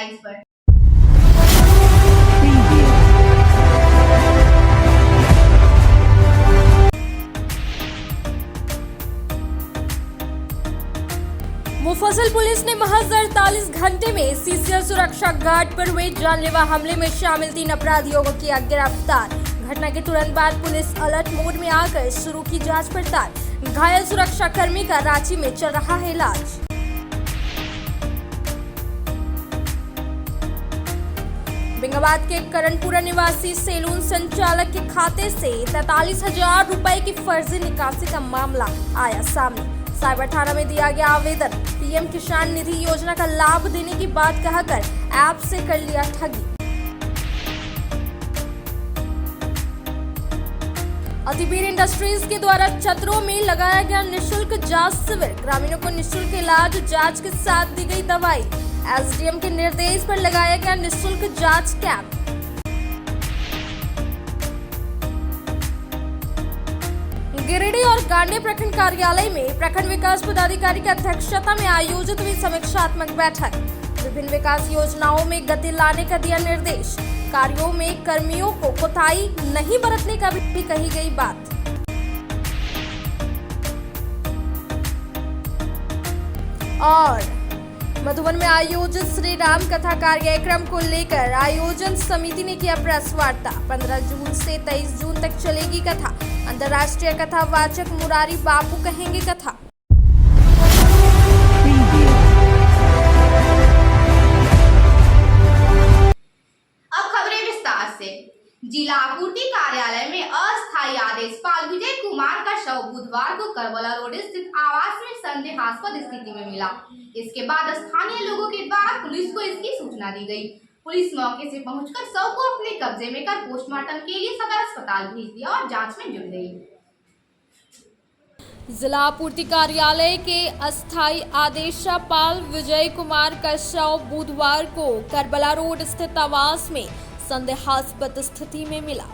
Headlines पर। मुफस्सिल police ने महज 48 घंटे में सीसीएल सुरक्षा गार्ड पर हुए जानलेवा हमले में शामिल 3 अपराधियों को किया गिरफ्तार। घटना के तुरंत बाद पुलिस अलर्ट मोड में आकर शुरू की जांच पड़ताल। घायल सुरक्षा कर्मी का रांची में चल रहा है इलाज। बेंगाबाद के करणपुरा निवासी सैलून संचालक के खाते से 43,000 रुपए की फर्जी निकासी का मामला आया सामने। साइबर थाना में दिया गया आवेदन। पीएम किसान निधि योजना का लाभ देने की बात कहकर ऐप से कर लिया ठगी। अतिवीर इंडस्ट्रीज के द्वारा चतरों में लगाया गया निःशुल्क जांच शिविर। ग्रामीणों को निःशुल्क इलाज जांच के साथ दी गई दवाई। एसडीएम के निर्देश पर लगाया गया निःशुल्क जांच कैंप। गिरिडीह और गांडे प्रखंड कार्यालय में प्रखंड विकास पदाधिकारी की अध्यक्षता में आयोजित हुई समीक्षात्मक बैठक। विभिन्न विकास योजनाओं में गति लाने का दिया निर्देश। कार्यों में कर्मियों को कोताही नहीं बरतने का भी कही गई बात। और मधुबन में आयोजित श्री राम कथा कार्यक्रम को लेकर आयोजन समिति ने किया प्रेस वार्ता। 15 जून से 23 जून तक चलेगी कथा। अंतर्राष्ट्रीय कथावाचक मुरारी बापू कहेंगे कथा। अब खबरें विस्तार से। जिला आपूर्ति कार्यालय में अस्थायी आदेशपाल विजय कुमार का शव बुधवार को करबला रोड स्थित आवास में संदेहास्पद स्थिति में मिला। इसके बाद स्थानीय लोगों के द्वारा पुलिस को इसकी सूचना दी गई। पुलिस मौके से पहुंचकर शव को अपने कब्जे में कर पोस्टमार्टम के लिए सदर अस्पताल भेज दिया और जांच में जुट गई। जिला आपूर्ति कार्यालय के अस्थायी आदेशपाल विजय कुमार का शव बुधवार को करबला रोड स्थित आवास में संदेहास्पद स्थिति में मिला।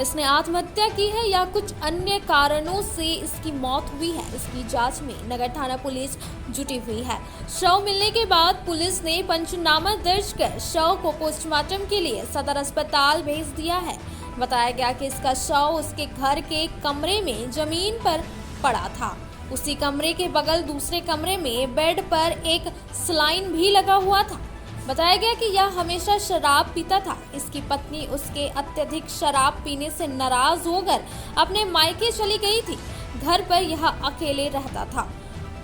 इसने आत्महत्या की है या कुछ अन्य कारणों से इसकी मौत हुई है, इसकी जांच में नगर थाना पुलिस जुटी हुई है। शव मिलने के बाद पुलिस ने पंचनामा दर्ज कर शव को पोस्टमार्टम के लिए सदर अस्पताल भेज दिया है। बताया गया कि इसका शव उसके घर के कमरे में जमीन पर पड़ा था। उसी कमरे के बगल दूसरे कमरे में बेड पर एक सलाइन भी लगा हुआ था। बताया गया कि यह हमेशा शराब पीता था। इसकी पत्नी उसके अत्यधिक शराब पीने से नाराज होकर अपने मायके चली गई थी। घर पर यह अकेले रहता था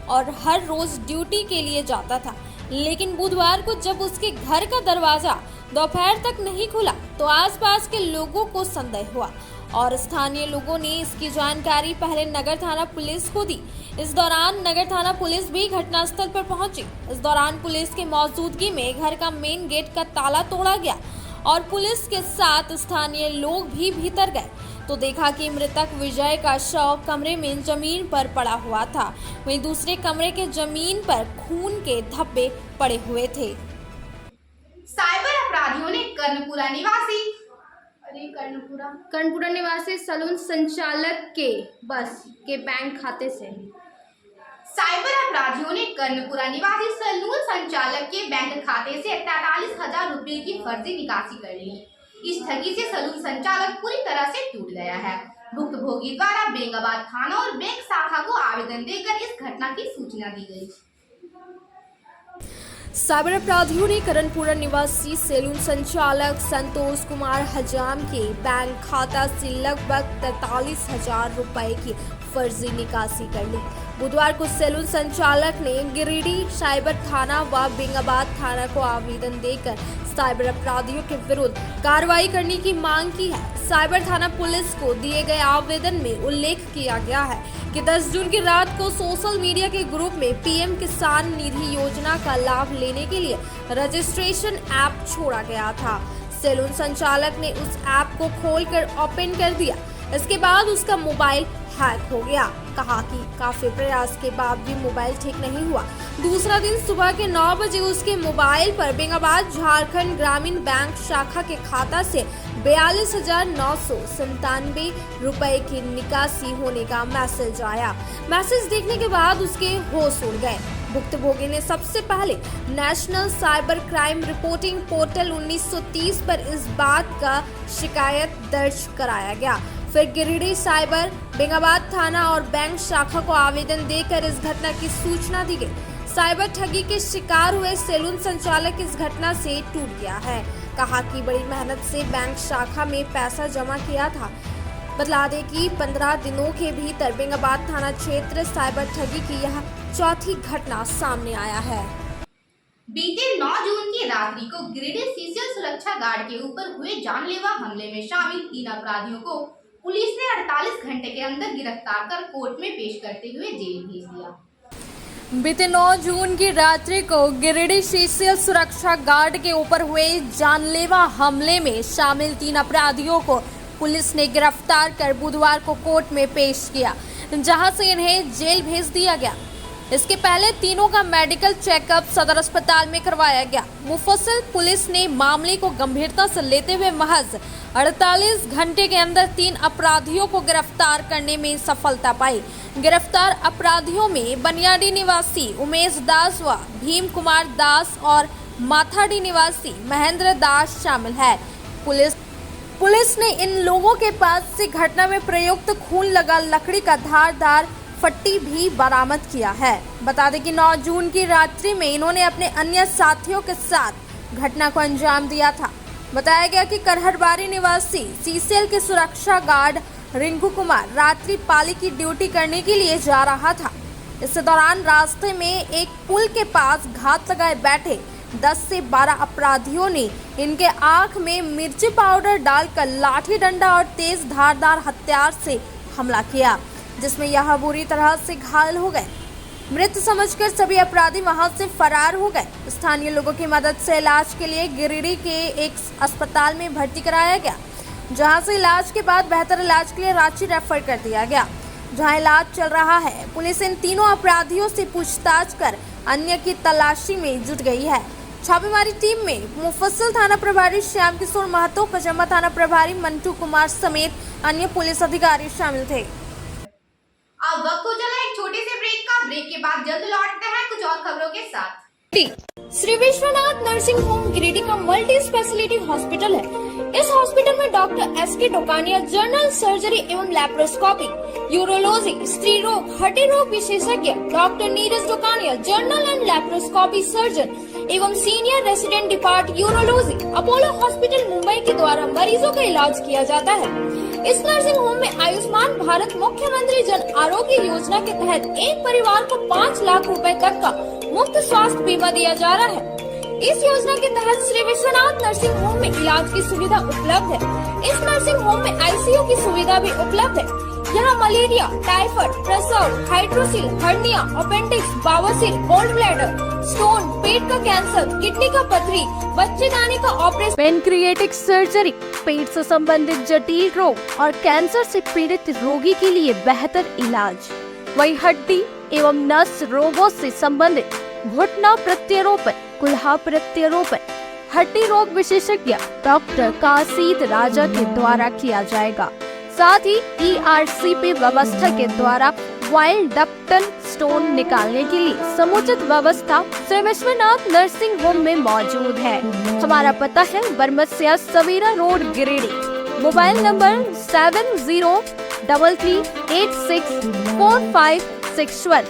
और हर रोज ड्यूटी के लिए जाता था। लेकिन बुधवार को जब उसके घर का दरवाजा दोपहर तक नहीं खुला तो आसपास के लोगों को संदेह हुआ और स्थानीय लोगों ने इसकी जानकारी पहले नगर थाना पुलिस को दी। इस दौरान नगर थाना पुलिस भी घटनास्थल पर पहुंची। इस दौरान पुलिस की मौजूदगी में घर का मेन गेट का ताला तोड़ा गया और पुलिस के साथ स्थानीय लोग भी भीतर गए तो देखा कि मृतक विजय का शव कमरे में जमीन पर पड़ा हुआ था। वहीं दूसरे कमरे के जमीन पर खून के धब्बे पड़े हुए थे। साइबर अपराधियों ने कर्णपुरा निवासी सैलून संचालक के बस के बैंक खाते से साइबर अपराधियों ने कर्णपुरा निवासी सैलून संचालक के बैंक खाते से 43,000 रुपए की फर्जी निकासी कर ली। इस ठगी से सैलून संचालक पूरी तरह से टूट गया है। भुक्तभोगी द्वारा बेंगाबाद थाना और बैंक शाखा को आवेदन देकर इस घटना की सूचना दी गई। साइबर अपराधियों ने करणपुरा निवासी सैलून संचालक संतोष कुमार हजाम के बैंक खाता से लगभग 43,000 रुपए की फर्जी निकासी कर ली। बुधवार को सैलून संचालक ने गिरिडीह साइबर थाना व बेंगाबाद थाना को आवेदन देकर साइबर अपराधियों के विरुद्ध कार्रवाई करने की मांग की है। साइबर थाना पुलिस को दिए गए आवेदन में उल्लेख किया गया है कि 10 जून की रात को सोशल मीडिया के ग्रुप में पीएम किसान निधि योजना का लाभ लेने के लिए रजिस्ट्रेशन ऐप छोड़ा गया था। सैलून संचालक ने उस ऐप को खोलकर ओपन कर दिया। इसके बाद उसका मोबाइल हैक हो गया। कहा कि काफी प्रयास के बाद भी मोबाइल ठीक नहीं हुआ। दूसरा दिन सुबह के 9 बजे उसके मोबाइल पर बेंगाबाद झारखंड ग्रामीण बैंक शाखा के खाता से 42,997 रुपए की निकासी होने का मैसेज आया। मैसेज देखने के बाद उसके होश उड़ गए। भुक्तभोगी ने सबसे पहले national cyber crime reporting portal 1930 पर इस बात का शिकायत दर्ज कराया गया। फिर गिरिडीह साइबर, बेंगाबाद थाना और बैंक शाखा को आवेदन देकर इस घटना की सूचना दी गई। साइबर ठगी के शिकार हुए सैलून संचालक इस घटना से टूट गया है। कहा कि बड़ी मेहनत से बैंक शाखा में पैसा जमा किया था। बतला दें कि 15 दिनों के भीतर बेंगाबाद थाना क्षेत्र साइबर ठगी की यह चौथी घटना सामने आया है। बीते 9 जून की रात्रि को गिरिडीह सीसीएल सुरक्षा गार्ड के ऊपर हुए जानलेवा हमले में शामिल 3 अपराधियों को पुलिस ने 48 घंटे के अंदर गिरफ्तार कर कोर्ट में पेश करते हुए जेल भेज दिया। बीते 9 जून की रात्रि को गिरिडीह सीसीएल सुरक्षा गार्ड के ऊपर हुए जानलेवा हमले में शामिल 3 अपराधियों को पुलिस ने गिरफ्तार कर बुधवार को कोर्ट में पेश किया, जहां से इन्हें जेल भेज दिया गया। इसके पहले तीनों का मेडिकल चेकअप सदर अस्पताल में करवाया गया। मुफस्सिल पुलिस ने मामले को गंभीरता से लेते हुए महज 48 घंटे के अंदर 3 अपराधियों को गिरफ्तार करने में सफलता पाई। गिरफ्तार अपराधियों में बनियाडी निवासी उमेश दास व भीम कुमार दास और माथाडी निवासी महेंद्र दास शामिल है। पुलिस ने इन लोगों के पास से घटना में प्रयुक्त खून लगा लकड़ी का धारदार फट्टी भी बरामद किया है। बता दें कि 9 जून की रात्रि में इन्होंने अपने अन्य साथियों के साथ घटना को अंजाम दिया था। बताया गया कि करहरबारी निवासी सीसीएल के सुरक्षा गार्ड रिंकू कुमार रात्रि पाली की ड्यूटी करने के लिए जा रहा था। इस दौरान रास्ते में एक पुल के पास घात लगाए बैठे 10 से 12 अपराधियों ने इनके आंख में मिर्ची पाउडर डालकर लाठी डंडा और तेज धारदार हथियार से हमला किया, जिसमें यह बुरी तरह से घायल हो गए। मृत समझकर सभी अपराधी वहां से फरार हो गए। स्थानीय लोगों की मदद से इलाज के लिए गिरिडीह के एक अस्पताल में भर्ती कराया गया, जहां से इलाज के बाद बेहतर इलाज के लिए रांची रेफर कर दिया गया, जहां इलाज चल रहा है। पुलिस इन तीनों अपराधियों से पूछताछ कर अन्य की तलाशी में जुट गई है। छापेमारी टीम में मुफस्सिल थाना प्रभारी श्याम किशोर महतो, पचम्बा थाना प्रभारी मंटू कुमार समेत अन्य पुलिस अधिकारी शामिल थे। अब वक्त हो चला एक छोटे से ब्रेक का। ब्रेक के बाद जल्द लौटते हैं कुछ और खबरों के साथ। श्री विश्वनाथ नर्सिंग होम गिरिडीह का मल्टी स्पेशलिटी हॉस्पिटल है। इस हॉस्पिटल में doctor S K. Dokania general surgery एवं लैप्रोस्कोपी, यूरोलॉजी, स्त्री रोग, हड्डी रोग विशेषज्ञ, doctor Neeraj Dokania general and laparoscopy surgeon एवं senior resident depart urology, Apollo hospital Mumbai के द्वारा मरीजों का इलाज किया जाता है। इस नर्सिंग होम में आयुष्मान भारत मुख्यमंत्री जन आरोग्य योजना के तहत एक परिवार को 5 लाख रुपए तक का मुफ्त स्वास्थ्य बीमा दिया जा रहा है। इस योजना के तहत श्री विश्वनाथ नर्सिंग होम में इलाज की सुविधा उपलब्ध है। इस नर्सिंग होम में आईसीयू की सुविधा भी उपलब्ध है। यहाँ मलेरिया, टाइफाइड, प्रसव, हाइड्रोसिल, हर्निया, अपेंडिक्स, बवासीर, गोल्ड ब्लैडर, स्टोन, पेट का कैंसर, किडनी का पथरी, बच्चेदानी का ऑपरेशन, पेनक्रिएटिक सर्जरी, पेट से संबंधित जटिल रोग और कैंसर से पीड़ित रोगी के लिए बेहतर इलाज। वही हड्डी एवं नस रोगों से संबंधित घुटना प्रत्यारोपण, कुल्हा प्रत्यारोपण, हड्डी रोग विशेषज्ञ डॉक्टर काशीद राजा के द्वारा किया जाएगा। साथ ही ERCP व्यवस्था के द्वारा वाइल्ड डक्टल स्टोन निकालने के लिए समुचित व्यवस्था श्री विश्वनाथ नर्सिंग होम में मौजूद है। हमारा पता है Barmasia Savera road Giridih. Mobile number 7033864561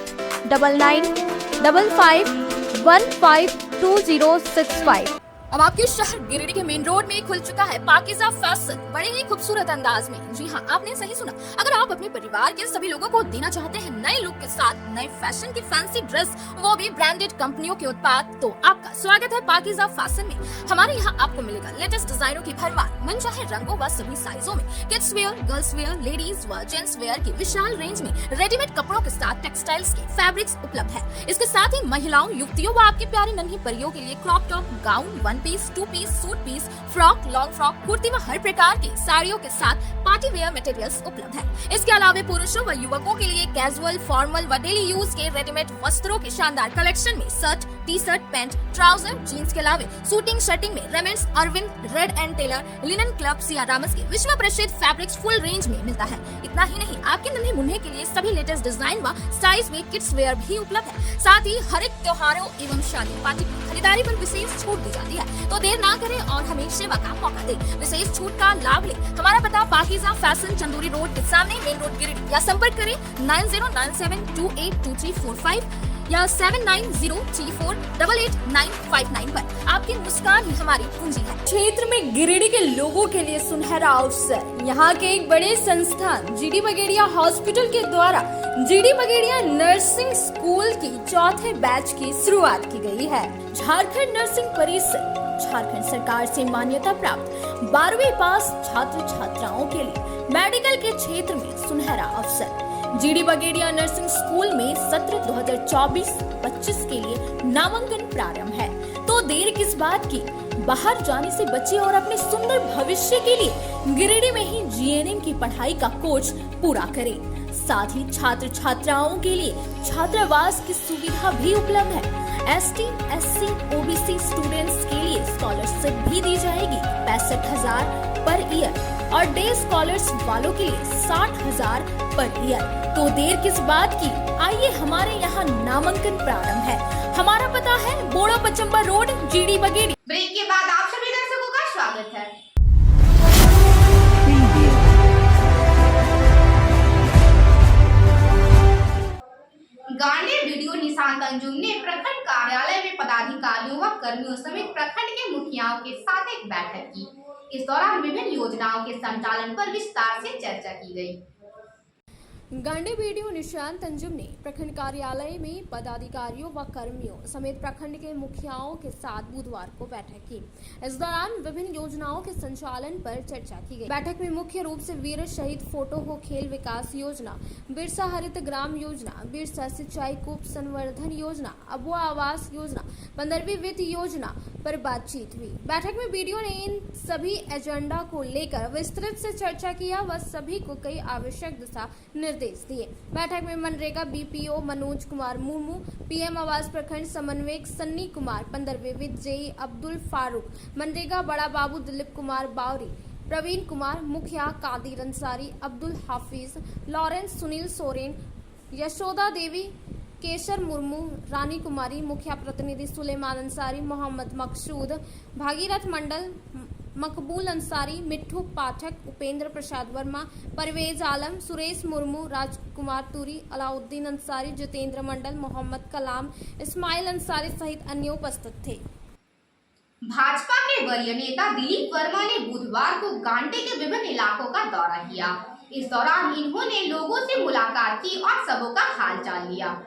9955152065। अब आपके शहर गिरिडीह के मेन रोड में खुल चुका है पाकिज़ा फैशन, बड़े ही खूबसूरत अंदाज में। जी हाँ, आपने सही सुना। अगर आप अपने परिवार के सभी लोगों को देना चाहते हैं नए लुक के साथ नए फैशन की फैंसी ड्रेस, वो भी ब्रांडेड कंपनियों के उत्पाद, तो आपका स्वागत है पाकिज़ा फैशन में। हमारे यहाँ आपको मिलेगा लेटेस्ट डिजाइनों की भरमार, मनचाहे रंगों व सभी साइजों में, kids wear, girls wear, ladies व जेंट्स वेयर की विशाल रेंज में रेडीमेड कपड़ों के साथ टेक्सटाइल्स के फैब्रिक्स उपलब्ध है। इसके साथ ही महिलाओं, युवतियों व आपकी प्यारी नन्ही परियों के लिए crop top, gown, 1 piece, 2 piece, suit piece, frock, long frock, kurti व हर प्रकार की साड़ियों के साथ पार्टी वेयर मटेरियल्स उपलब्ध है। इसके अलावा पुरुषों व युवकों के लिए कैजुअल, फॉर्मल व डेली यूज के रेडीमेड वस्त्रों के शानदार कलेक्शन में shirt, T shirt, pant, trouser, jeans के अलावे शूटिंग शर्टिंग में Raymonds, Arvind, Reid and Taylor, linen club, Siyarams के विश्व प्रसिद्ध फैब्रिक्स फुल रेंज में मिलता है। इतना ही नहीं, आपके नन्हे मुन्ने के लिए सभी लेटेस्ट डिजाइन व साइज में किड्स वेयर भी उपलब्ध है। साथ ही हर एक त्योहारों एवं शादी पार्टी की खरीदारी पर विशेष छूट दी जाती है। तो देर ना करें और हमें सेवा का मौका दें, विशेष छूट का लाभ लें। हमारा पता पाकिज़ा फैशन, चंदूरी रोड के सामने, मेन रोड, गिरिडीह, या संपर्क करें 9097282345 या 7903488959 पर। आपकी मुस्कान ही हमारी पूंजी है। क्षेत्र में गिरिडीह के लोगों के लिए सुनहरा अवसर। यहाँ के एक बड़े संस्थान जीडी बगेड़िया हॉस्पिटल के द्वारा जीडी बगेड़िया नर्सिंग स्कूल की चौथे बैच की शुरुआत की गई है। झारखंड नर्सिंग परिषद झारखंड सरकार से मान्यता प्राप्त 12वीं पास छात्र छात्राओं के लिए मेडिकल के क्षेत्र में सुनहरा अवसर। जीडी बगेड़िया नर्सिंग स्कूल में सत्र 2024-25 के लिए नामांकन प्रारंभ है। तो देर किस बात की, बाहर जाने से बचे और अपने सुंदर भविष्य के लिए गिरिडीह में ही जीएनएम की पढ़ाई का कोर्स पूरा करें। साथ ही छात्र छात्राओं के लिए छात्रावास की सुविधा भी उपलब्ध है। एसटी, एससी, ओबीसी स्टूडेंट्स के लिए स्कॉलरशिप भी दी जाएगी 65,000 पर ईयर और डे स्कॉलर्स वालों के लिए 60,000 पर ईयर। तो देर किस बात की, आइए हमारे यहाँ नामांकन प्रारंभ है। हमारा पता है Bora Pachamba road, GD Bagedia. Break के बाद आप सभी दर्शकों का स्वागत है। गांडेर वीडियो निशांत अंजुम ने प्रखंड कार्यालय में पदाधिकारियों व कर्मियों समेत प्रखंड के मुखियाओं के साथ एक बैठक की। इस दौरान विभिन्न योजनाओं के संचालन पर विस्तार से चर्चा की गई। गांडे वीडियो निशांत अंजुम ने प्रखंड कार्यालय में पदाधिकारियों व कर्मियों समेत प्रखंड के मुखियाओं के साथ बुधवार को बैठक की। इस दौरान विभिन्न योजनाओं के संचालन पर चर्चा की गई। बैठक में मुख्य रूप से वीर शहीद फोटो हो खेल विकास योजना, बिरसा हरित ग्राम योजना, बिरसा सिंचाई कूप संवर्धन योजना, अबुआ आवास योजना, 15वीं वित्त योजना पर बातचीत हुई। बैठक में वीडियो ने इन सभी एजेंडा को लेकर विस्तृत से चर्चा किया व सभी को कई आवश्यक दिशा निर्देश दिए। बैठक में मनरेगा बीपीओ मनोज कुमार मुर्मू, पीएम आवास प्रखंड समन्वयक सन्नी कुमार, 15वीं वित्त जेई अब्दुल फारूक, मनरेगा बड़ा बाबू दिलीप कुमार बावरी, प्रवीण कुमार, मुखिया कादिर अंसारी, अब्दुल हाफिज, लॉरेंस, सुनील सोरेन, यशोदा देवी, केशर मुर्मू, रानी कुमारी, मुखिया प्रतिनिधि सुलेमान अंसारी, मोहम्मद मकसूद, भागीरथ मंडल, मकबूल अंसारी, मिट्ठू पाठक, उपेंद्र प्रसाद वर्मा, परवेज आलम, सुरेश मुर्मू, राजकुमार तुरी, अलाउद्दीन अंसारी, जितेंद्र मंडल, मोहम्मद कलाम, इस्माइल अंसारी सहित अन्य उपस्थित थे। भाजपा के वरीय नेता दिलीप वर्मा ने बुधवार को गांडे के विभिन्न इलाकों का दौरा किया। इस दौरान इन्होंने लोगों से मुलाकात की और सबों का हालचाल लिया।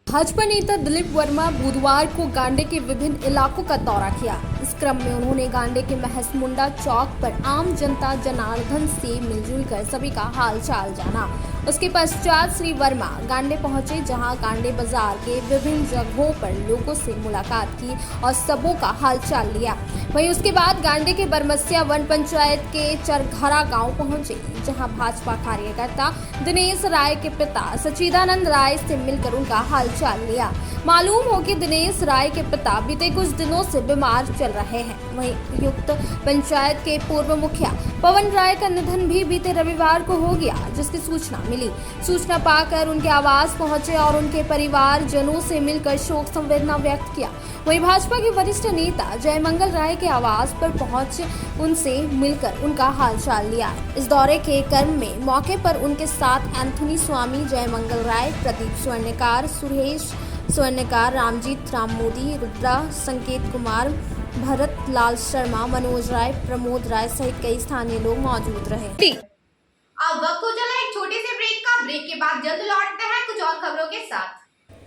भाजपा नेता दिलीप वर्मा बुधवार को गांडे के विभिन्न इलाकों का दौरा किया। इस क्रम में उन्होंने गांडे के महस मुंडा चौक पर आम जनता जनार्दन से मिलजुल कर सभी का हालचाल जाना। उसके पश्चात श्री वर्मा गांडे पहुंचे, जहां गांडे बाजार के विभिन्न जगहों पर लोगों से मुलाकात की और सबों का हालचाल लिया। वहीं उसके बाद गांडे के बरमसिया वन पंचायत के चरघरा गांव पहुंचे, जहां भाजपा कार्यकर्ता दिनेश राय के पिता सचिदानंद राय से मिलकर उनका हालचाल लिया। मालूम हो कि दिनेश राय के पिता बीते कुछ दिनों से बीमार चल रहे हैं। वहीं युक्त पंचायत के पूर्व मुखिया पवन राय का निधन भी बीते रविवार को हो गया, जिसकी सूचना मिली। सूचना पाकर उनके आवास पहुंचे और उनके परिवार जनों से मिलकर शोक संवेदना व्यक्त किया। वहीं भाजपा के वरिष्ठ नेता जयमंगल राय के आवास पर पहुंच उनसे मिलकर उनका हालचाल लिया। इस दौरे के क्रम में मौके पर उनके साथ एंथोनी स्वामी, जयमंगल राय, प्रदीप स्वर्णकार, सुरेश स्वर्णकार, रामजीत राम मोदी, रुद्रा, संकेत कुमार, भरत लाल शर्मा, मनोज राय, प्रमोद राय सहित कई स्थानीय लोग मौजूद रहे। अब वक्त हो चला एक छोटे से ब्रेक का। ब्रेक के बाद जल्द लौटते हैं कुछ और खबरों के साथ।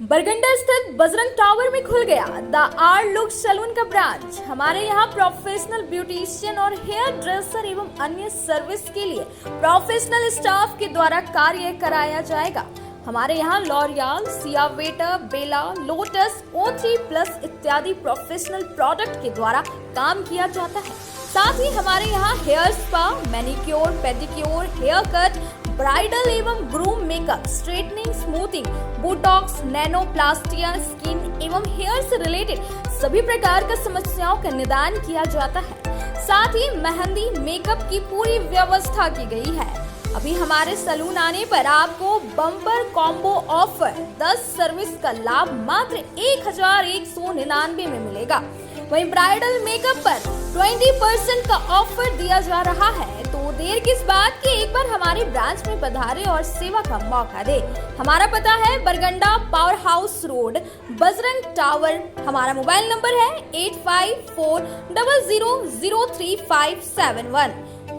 बरगंडा स्थित बजरंग टावर में खुल गया द आर्ट लुक सैलून का ब्रांच। हमारे यहाँ प्रोफेशनल ब्यूटिशियन और हेयर ड्रेसर एवं अन्य सर्विस के लिए प्रोफेशनल स्टाफ के द्वारा कार्य कराया जाएगा। हमारे यहाँ लॉरियल, सिया वेटर, बेला, लोटस, O3+ इत्यादि प्रोफेशनल प्रोडक्ट के द्वारा काम किया जाता है। साथ ही हमारे यहाँ hair spa, manicure, pedicure, hair cut, bridal एवं groom makeup, straightening, smoothing, botox, nanoplastia, skin एवं हेयर से रिलेटेड सभी प्रकार का समस्याओं का निदान किया जाता है। साथ ही मेहंदी मेकअप की पूरी व्यवस्था की गई है। अभी हमारे सैलून आने पर आपको बम्पर कॉम्बो ऑफर 10 सर्विस का लाभ मात्र 1199 में मिलेगा। वहीं ब्राइडल मेकअप पर 20% का ऑफर दिया जा रहा है। तो देर किस बात की, एक बार हमारे ब्रांच में पधारे और सेवा का मौका दे। हमारा पता है Barganda power house road, Bajrang tower. हमारा मोबाइल नंबर है 8540003571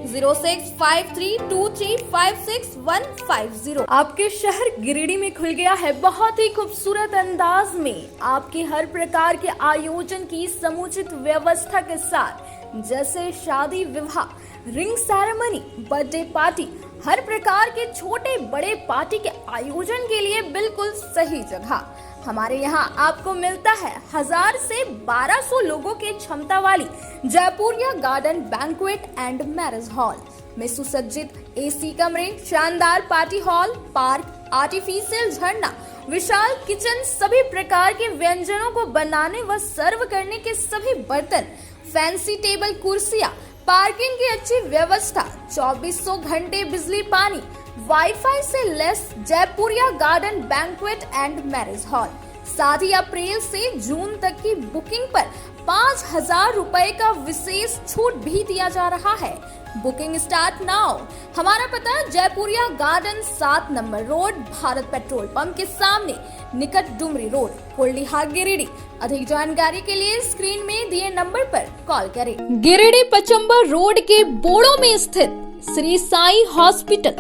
065323565150। आपके शहर गिरिडीह में खुल गया है बहुत ही खूबसूरत अंदाज में आपके हर प्रकार के आयोजन की समुचित व्यवस्था के साथ, जैसे शादी विवाह, रिंग सेरेमनी, बर्थडे पार्टी, हर प्रकार के छोटे बड़े पार्टी के आयोजन के लिए बिल्कुल सही जगह। हमारे यहाँ आपको मिलता है 1000 से 1200 लोगों के क्षमता वाली Jaipuria garden banquet and marriage hall में सुसज्जित एसी कमरे, शानदार पार्टी हॉल, पार्क, आर्टिफिशियल झरना, विशाल किचन, सभी प्रकार के व्यंजनों को बनाने व सर्व करने के सभी बर्तन, फैंसी टेबल कुर्सियां, पार्किंग की अच्छी व्यवस्था, 2400 घंटे बिजली पानी, वाईफाई से less Jaipuria garden banquet and marriage hall. साथ ही अप्रैल से जून तक की बुकिंग पर 5000 रुपए का विशेष छूट भी दिया जा रहा है। Booking start now. हमारा पता Jaipuria garden 7 number road, Bharat petrol pump के सामने, निकट डुमरी रोड, कोल्डीहा, गिरिडीह। अधिक जानकारी के लिए स्क्रीन में दिए नंबर पर कॉल करें। गिरिडीह पचम्बर रोड के बोड़ो में स्थित श्री साई हॉस्पिटल।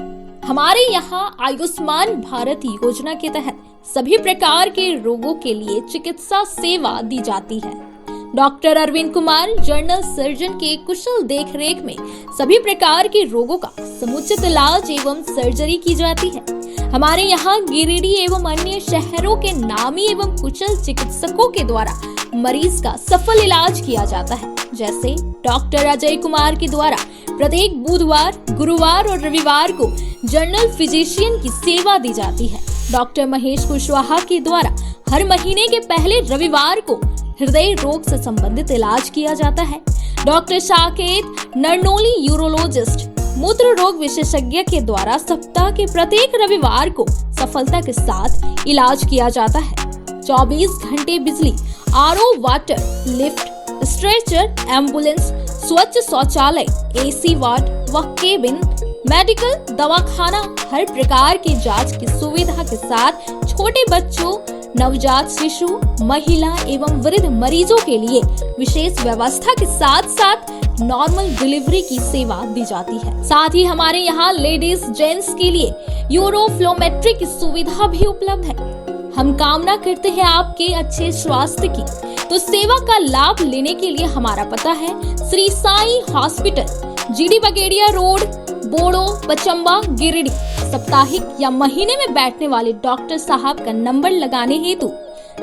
हमारे यहाँ आयुष्मान भारत योजना के तहत सभी प्रकार के रोगों के लिए चिकित्सा सेवा दी जाती है। Doctor Arvind Kumar general surgeon के कुशल देखरेख में सभी प्रकार के रोगों का समुचित इलाज एवं सर्जरी की जाती है। हमारे यहाँ गिरिडीह एवं अन्य शहरों के नामी एवं कुशल चिकित्सकों के द्वारा मरीज का सफल इलाज किया जाता है। जैसे डॉक्टर अजय कुमार के द्वारा प्रत्येक बुधवार, गुरुवार और रविवार को जनरल फिजिशियन की सेवा दी जाती है। डॉक्टर महेश कुशवाहा के द्वारा हर महीने के पहले रविवार को हृदय रोग से संबंधित इलाज किया जाता है। डॉक्टर साकेत नरनोली यूरोलॉजिस्ट मूत्र रोग विशेषज्ञ के द्वारा सप्ताह के प्रत्येक रविवार को सफलता के साथ इलाज किया जाता है। 24 घंटे बिजली, RO water, lift, stretcher, ambulance, स्वच्छ शौचालय, एसी वार्ड व केबिन, मेडिकल, दवाखाना, हर प्रकार की जांच की सुविधा के साथ छोटे बच्चों, नवजात शिशु, महिला एवं वृद्ध मरीजों के लिए विशेष व्यवस्था के साथ साथ नॉर्मल डिलीवरी की सेवा दी जाती है। साथ ही हमारे यहाँ लेडीज जेंट्स के लिए यूरोफ्लोमेट्री की सुविधा भी उपलब्ध है। हम कामना करते हैं आपके अच्छे स्वास्थ्य की, तो सेवा का लाभ लेने के लिए हमारा पता है श्री साई हॉस्पिटल, जीडी बगेड़िया रोड, बोड़ो, पचम्बा, गिरिडीह। साप्ताहिक या महीने में बैठने वाले डॉक्टर साहब का नंबर लगाने हेतु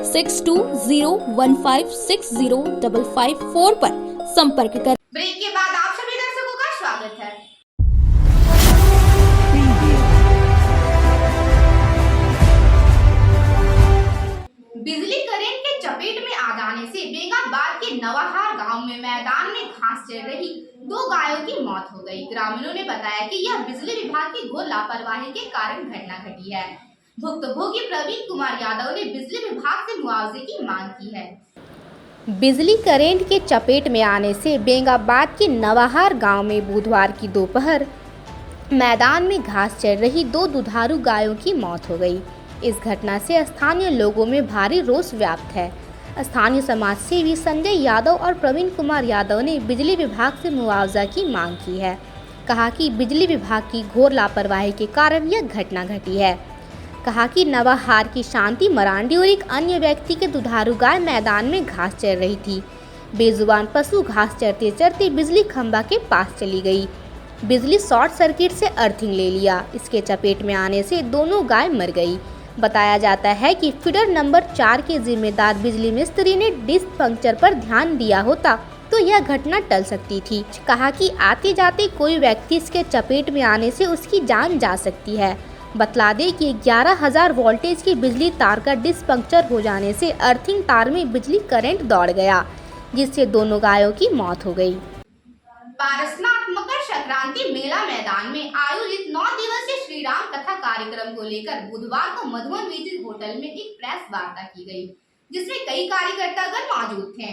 6201560554 पर संपर्क कर। ब्रेक के बाद आप सभी दर्शकों का स्वागत है। बिजली करंट के चपेट में आ जाने से बेंगाबाद के नवाहार गांव में मैदान में घास चर रही 2 गायों की मौत हो गई। ग्रामीणों ने बताया कि यह बिजली विभाग की घोर लापरवाही के कारण घटना घटी है। भुक्तभोगी प्रवीण कुमार यादव ने बिजली विभाग से मुआवजे की मांग की है। बिजली करंट के चपेट में आने से बेंगाबाद के नवाहार गांव में बुधवार की दोपहर मैदान में घास चर रही 2 दुधारू गायों की मौत हो गई। इस घटना से स्थानीय लोगों में भारी रोष व्याप्त है। स्थानीय समाज सेवी संजय यादव और प्रवीण कुमार यादव ने बिजली विभाग से मुआवजा की मांग की है। कहा कि बिजली विभाग की घोर लापरवाही के कारण यह घटना घटी है। कहा कि नवाहार की शांति मरांडी और एक अन्य व्यक्ति के दुधारू गाय मैदान में घास चर रही थी। बेजुबान पशु घास चरते चरते बिजली खंभा के पास चली गई। बिजली शॉर्ट सर्किट से अर्थिंग ले लिया। इसके चपेट में आने से दोनों गाय मर गई। बताया जाता है कि फीडर नंबर 4 के जिम्मेदार बिजली मिस्त्री ने डिस्क पंक्चर पर ध्यान दिया होता तो यह घटना टल सकती थी। कहा कि आते जाते कोई व्यक्ति इसके चपेट में आने से उसकी जान जा सकती है। बतला दें कि 11,000 वोल्टेज की बिजली तार का डिस्क पंक्चर हो जाने से अर्थिंग तार में बिजली करंट दौड़ गया, जिससे दोनों गायों की मौत हो गई। पारसनाथ मकर संक्रांति मेला मैदान में आयोजित 9 दिवसीय श्री राम कथा कार्यक्रम को लेकर बुधवार को मधुबन विजिट होटल में एक प्रेस वार्ता की गई, जिसमें कई कार्यकर्तागण मौजूद थे।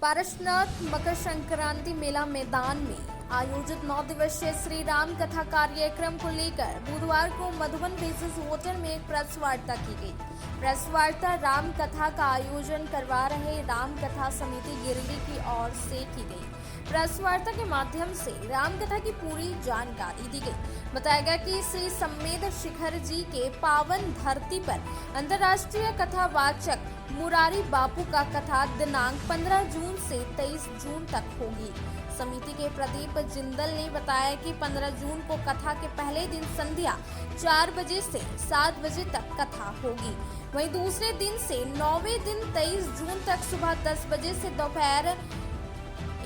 पारसनाथ मकर संक्रांति मेला मैदान में आयोजित 9 दिवसीय श्री राम कथा कार्यक्रम को लेकर बुधवार को मधुबन विजिट होटल में एक प्रेस वार्ता की गई। प्रेस वार्ता राम कथा का आयोजन करवा रहे राम कथा समिति गिरिडीह की ओर से की गई। प्रेस वार्ता के माध्यम से राम कथा की पूरी जानकारी दी गई। बताया गया कि श्री सम्मेद शिखर जी के पावन धरती पर अंतर्राष्ट्रीय कथावाचक मुरारी बापू का कथा दिनांक 15 जून से 23 जून तक होगी। समिति के प्रदीप जिंदल ने बताया कि 15 जून को कथा के पहले दिन संध्या 4 बजे से 7 बजे तक कथा होगी। वहीं दूसरे दिन से 9वें दिन 23 जून तक सुबह 10 बजे से दोपहर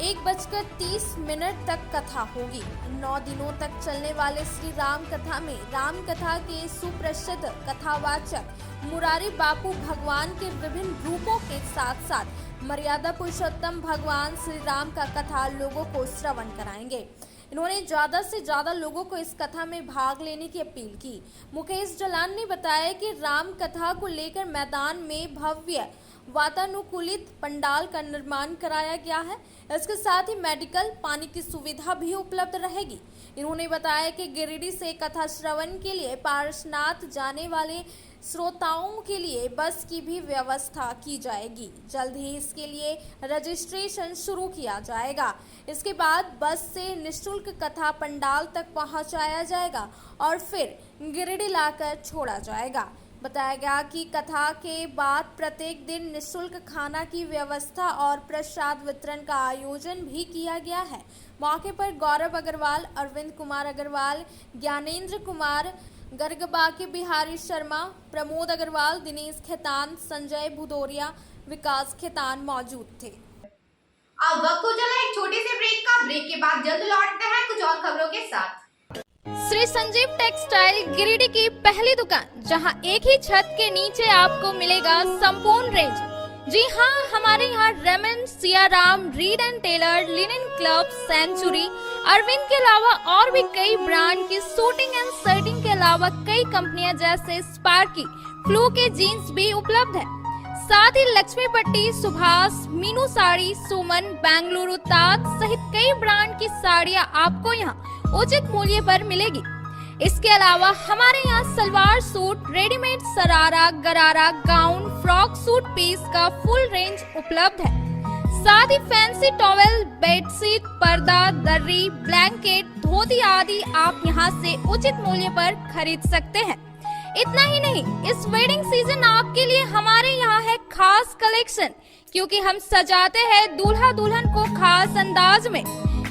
1:30 तक कथा होगी। 9 दिनों तक चलने वाले श्री राम कथा में राम कथा के सुप्रसिद्ध कथावाचक मुरारी बापू भगवान के विभिन्न रूपों के साथ साथ मर्यादा पुरुषोत्तम भगवान श्री राम का कथा लोगों को श्रवण कराएंगे। इन्होंने ज्यादा से ज्यादा लोगों को इस कथा में भाग लेने की अपील की। मुकेश जलान ने बताया कि राम कथा को लेकर मैदान में भव्य वातानुकूलित पंडाल का निर्माण कराया गया है। इसके साथ ही मेडिकल पानी की सुविधा भी उपलब्ध रहेगी। इन्होंने बताया कि गिरिडीह से कथा श्रवण के लिए पारसनाथ जाने वाले श्रोताओं के लिए बस की भी व्यवस्था की जाएगी। जल्द ही इसके लिए रजिस्ट्रेशन शुरू किया जाएगा। इसके बाद बस से निःशुल्क कथा पंडाल तक पहुंचाया जाएगा और फिर गिरिडीह लाकर छोड़ा जाएगा। बताया गया कि कथा के बाद प्रत्येक दिन निःशुल्क खाना की व्यवस्था और प्रसाद वितरण का आयोजन भी किया गया है। मौके पर गौरव अग्रवाल, अरविंद कुमार अग्रवाल, ज्ञानेंद्र कुमार गर्ग, बाकी बिहारी शर्मा, प्रमोद अग्रवाल, दिनेश खेतान, संजय भुदौरिया, विकास खेतान मौजूद थे। अब वक्त हो चला एक छोटे से ब्रेक का। ब्रेक के बाद जल्द लौटते हैं कुछ और खबरों के साथ। श्री संजीव टेक्सटाइल गिरिडीह की पहली दुकान, जहां एक ही छत के नीचे आपको मिलेगा संपूर्ण रेंज। जी हां, हमारे यहाँ Raymond, Siyaram, Reid and Taylor, linen club, Century, Arvind के अलावा और भी कई ब्रांड की सूटिंग एंड शर्टिंग के अलावा कई कंपनियां जैसे स्पार्की, फ्लू के जीन्स भी उपलब्ध है। साथ ही लक्ष्मी पट्टी, सुभाष, मीनू साड़ी, सुमन, बेंगलुरु ताज सहित कई ब्रांड की साड़ियां आपको यहाँ उचित मूल्य पर मिलेगी। इसके अलावा हमारे यहाँ सलवार सूट, रेडीमेड सरारा, गरारा, गाउन, फ्रॉक सूट पीस का फुल रेंज उपलब्ध है। साथ ही फैंसी टॉवेल, बेडशीट, पर्दा, दर्री, ब्लैंकेट, धोती आदि आप यहाँ से उचित मूल्य पर खरीद सकते हैं। इतना ही नहीं, इस वेडिंग सीजन आपके लिए हमारे यहाँ है खास कलेक्शन, क्योंकि हम सजाते हैं दूल्हा दुल्हन को खास अंदाज में।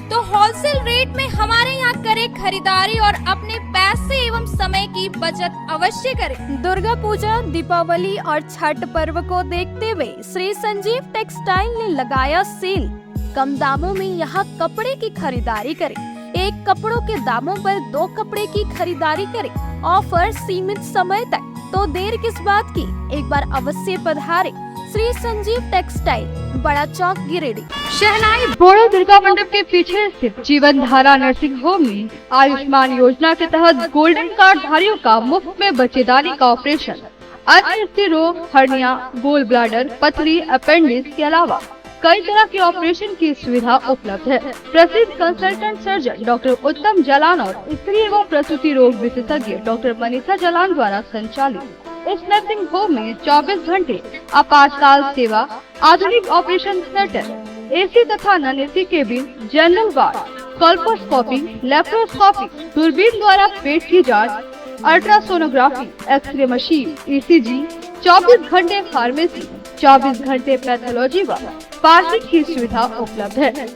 तो होलसेल रेट में हमारे यहाँ करें खरीदारी और अपने पैसे एवं समय की बचत अवश्य करें। दुर्गा पूजा, दीपावली और छठ पर्व को देखते हुए श्री संजीव टेक्सटाइल ने लगाया सेल। कम दामों में यहाँ कपड़े की खरीदारी करें। एक कपड़ों के दामों पर 2 कपड़े की खरीदारी करें। ऑफर सीमित समय तक, तो देर किस बात की, एक बार अवश्य पधारें। श्री संजीव टेक्सटाइल, बड़ा चौक, गिरिडीह। शहनाई बोड़ो दुर्गा मंडप के पीछे स्थित जीवन धारा नर्सिंग होम में आयुष्मान योजना के तहत गोल्डन कार्ड धारियों का मुफ्त में बच्चेदानी का ऑपरेशन, अन्य रोग, हर्निया, गोल ब्लाडर, पथरी, अपेंडिक्स के अलावा कई तरह के ऑपरेशन की सुविधा उपलब्ध है। प्रसिद्ध कंसल्टेंट सर्जन डॉक्टर उत्तम जलान और स्त्री एवं प्रसूति रोग विशेषज्ञ डॉक्टर मनीषा जलान द्वारा संचालित इस नर्सिंग होम में 24 घंटे आपातकाल सेवा, आधुनिक ऑपरेशन थिएटर, एसी तथा non AC cabin, general ward, colposcopy, laparoscopy, दूरबीन द्वारा पेट की जांच, अल्ट्रासोनोग्राफी, एक्सरे मशीन, ईसीजी, 24 घंटे फार्मेसी, 24 घंटे पैथोलॉजी व पार्किंग की सुविधा उपलब्ध है।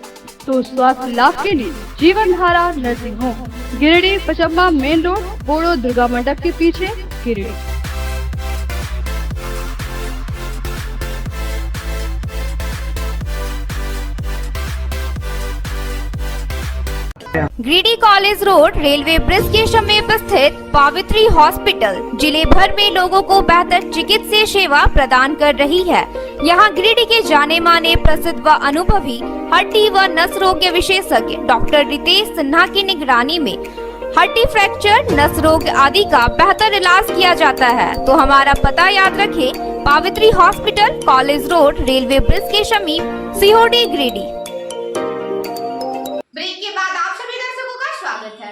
तो स्वास्थ्य लाभ के लिए Jeevan Dhara nursing home, Giridih, Pachamba main road, Boro Durga Mandap के पीछे, गिरिडीह। ग्रीडी कॉलेज रोड रेलवे ब्रिज के समीप स्थित पावित्री हॉस्पिटल जिले भर में लोगों को बेहतर चिकित्सीय सेवा प्रदान कर रही है। यहां ग्रीडी के जाने माने प्रसिद्ध व अनुभवी हड्डी व नस रोग के विशेषज्ञ डॉक्टर रितेश सिन्हा की निगरानी में हड्डी फ्रैक्चर, नस रोग आदि का बेहतर इलाज किया जाता है। तो हमारा पता याद रखें, Pavitri hospital, college road, railway bridge के समीप, सीओडी, ग्रीडी। ब्रेक के बाद आप सभी दर्शकों का स्वागत है।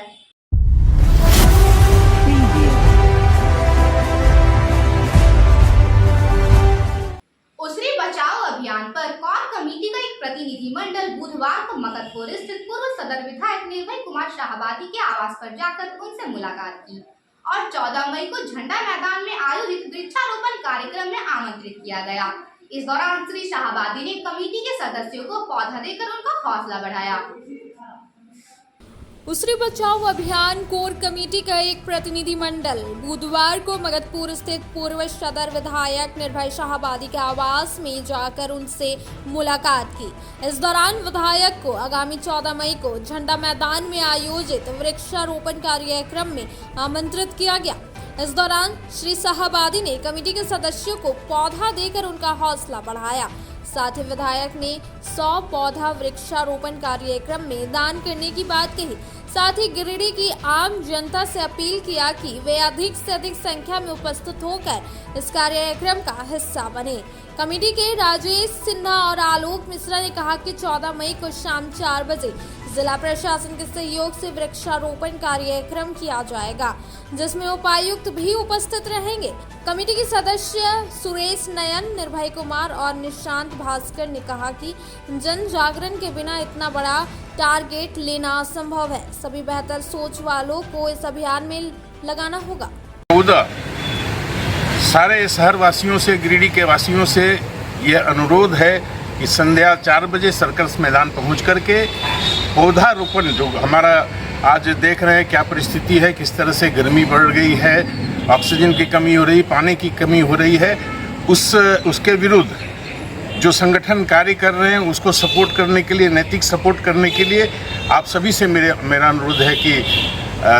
उसरी बचाओ अभियान पर कोर कमेटी का एक प्रतिनिधिमंडल बुधवार को मगधपुर स्थित पूर्व सदर विधायक निर्भय कुमार शाहबादी के आवास पर जाकर उनसे मुलाकात की और 14 मई को झंडा मैदान में आयोजित वृक्षारोपण कार्यक्रम में आमंत्रित किया गया। इस दौरान श्री शाहबादी ने कमेटी के सदस्यों को पौधा देकर उनका हौसला बढ़ाया। उसरी बचाओ अभियान कोर कमेटी का एक प्रतिनिधिमंडल बुधवार को मगधपुर स्थित पूर्व सदर विधायक निर्भय शाहबादी के आवास में जाकर उनसे मुलाकात की। इस दौरान विधायक को आगामी 14 मई को झंडा मैदान में आयोजित वृक्षारोपण कार्यक्रम में आमंत्रित किया गया। इस दौरान श्री शाहबादी ने कमेटी के सदस्यों को पौधा देकर उनका हौसला बढ़ाया। साथ ही विधायक ने 100 पौधा वृक्षारोपण कार्यक्रम में दान करने की बात कही। साथ ही गिरिडीह की आम जनता से अपील किया कि वे अधिक से अधिक संख्या में उपस्थित होकर इस कार्यक्रम का हिस्सा बने। कमेटी के राजेश सिन्हा और आलोक मिश्रा ने कहा कि 14 मई को शाम 4 बजे जिला प्रशासन के सहयोग से वृक्षारोपण कार्यक्रम किया जाएगा, जिसमें उपायुक्त भी उपस्थित रहेंगे। कमेटी के सदस्य सुरेश नयन, निर्भय कुमार और निशांत भास्कर ने कहा कि जन जागरण के बिना इतना बड़ा टारगेट लेना असंभव है। सभी बेहतर सोच वालों को इस अभियान में लगाना होगा। सारे शहर वासियों से, गिरिडीह के वासियों से यह अनुरोध है कि संध्या 4 बजे सर्कस मैदान पहुंच करके पौधारोपण, जो हमारा आज देख रहे हैं क्या परिस्थिति है, किस तरह से गर्मी बढ़ गई है, ऑक्सीजन की कमी हो रही, पानी की कमी हो रही है, उसके विरुद्ध जो संगठन कार्य कर रहे हैं उसको सपोर्ट करने के लिए, नैतिक सपोर्ट करने के लिए आप सभी से मेरा अनुरोध है कि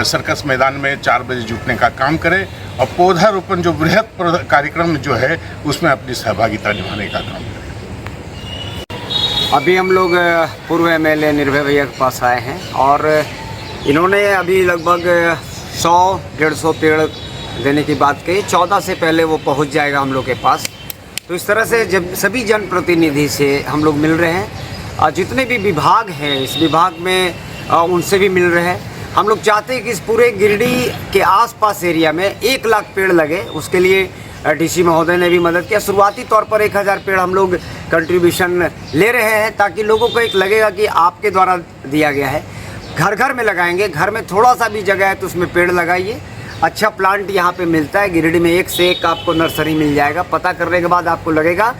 सर्कस मैदान में 4 बजे जुटने का काम करें और पौधारोपण जो बृहद कार्यक्रम जो है उसमें अपनी सहभागिता निभाने का काम करें। अभी हम लोग पूर्व एमएलए निर्भय भैया के पास आए हैं और इन्होंने अभी लगभग 100-150 पेड़ देने की बात कही। 14 से पहले वो पहुंच जाएगा हम लोग के पास। तो इस तरह से जब सभी जनप्रतिनिधि से हम लोग मिल रहे हैं और जितने भी विभाग हैं इस विभाग में उनसे भी मिल रहे हैं। हम लोग चाहते हैं कि इस पूरे गिरिडीह के आसपास एरिया में 1 लाख पेड़ लगे। उसके लिए डीसी महोदय ने भी मदद किया। शुरुआती तौर पर 1000 पेड़ हम लोग कंट्रीब्यूशन ले रहे हैं ताकि लोगों को एक लगेगा कि आपके द्वारा दिया गया है। घर घर में लगाएंगे, घर में थोड़ा सा भी जगह है तो उसमें पेड़ लगाइए। अच्छा प्लांट यहाँ पे मिलता है। गिरिडीह में 1 से 1 आपको नर्सरी मिल जाएगा। पता करने के बाद आपको लगेगा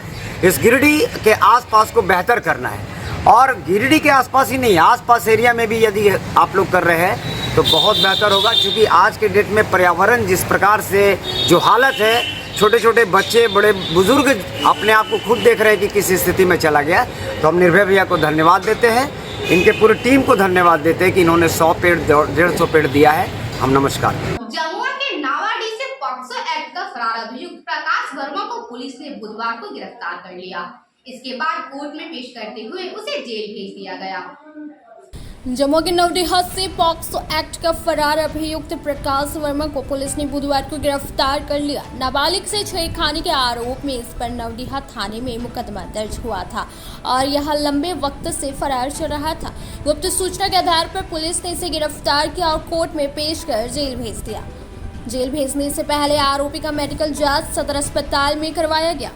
इस गिरिडीह के आसपास को बेहतर करना है। और गिरिडीह के आसपास ही नहीं, आसपास एरिया में भी यदि आप लोग कर रहे हैं तो बहुत बेहतर होगा, क्योंकि आज के डेट में पर्यावरण जिस प्रकार से जो हालत है, छोटे छोटे बच्चे, बड़े बुजुर्ग अपने आप को खुद देख रहे हैं कि किस स्थिति में चला गया। तो हम निर्भय भैया को धन्यवाद देते हैं, इनके पूरी टीम को धन्यवाद देते हैं कि इन्होंने 100 पेड़ 150 पेड़ दिया है। हम नमस्कार। जमुआ के नावाडीह से पॉक्सो एक्ट का फरार अभियुक्त प्रकाश वर्मा को पुलिस ने बुधवार को गिरफ्तार कर लिया। इसके बाद कोर्ट में पेश करते हुए उसे जेल भेज दिया गया। जमुआ के नवडीहा से पॉक्सो एक्ट का फरार अभियुक्त प्रकाश वर्मा को पुलिस ने बुधवार को गिरफ्तार कर लिया। नाबालिग से छेड़खानी के आरोप में इस पर नवडीहा थाने में मुकदमा दर्ज हुआ था और यह लंबे वक्त से फरार चल रहा था। गुप्त सूचना के आधार पर पुलिस ने इसे गिरफ्तार किया और कोर्ट में पेश कर जेल भेज दिया। जेल भेजने से पहले आरोपी का मेडिकल जांच सदर अस्पताल में करवाया गया।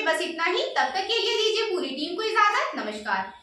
में बस इतना ही। तब तक के लिए दीजिए पूरी टीम को इजाजत। नमस्कार।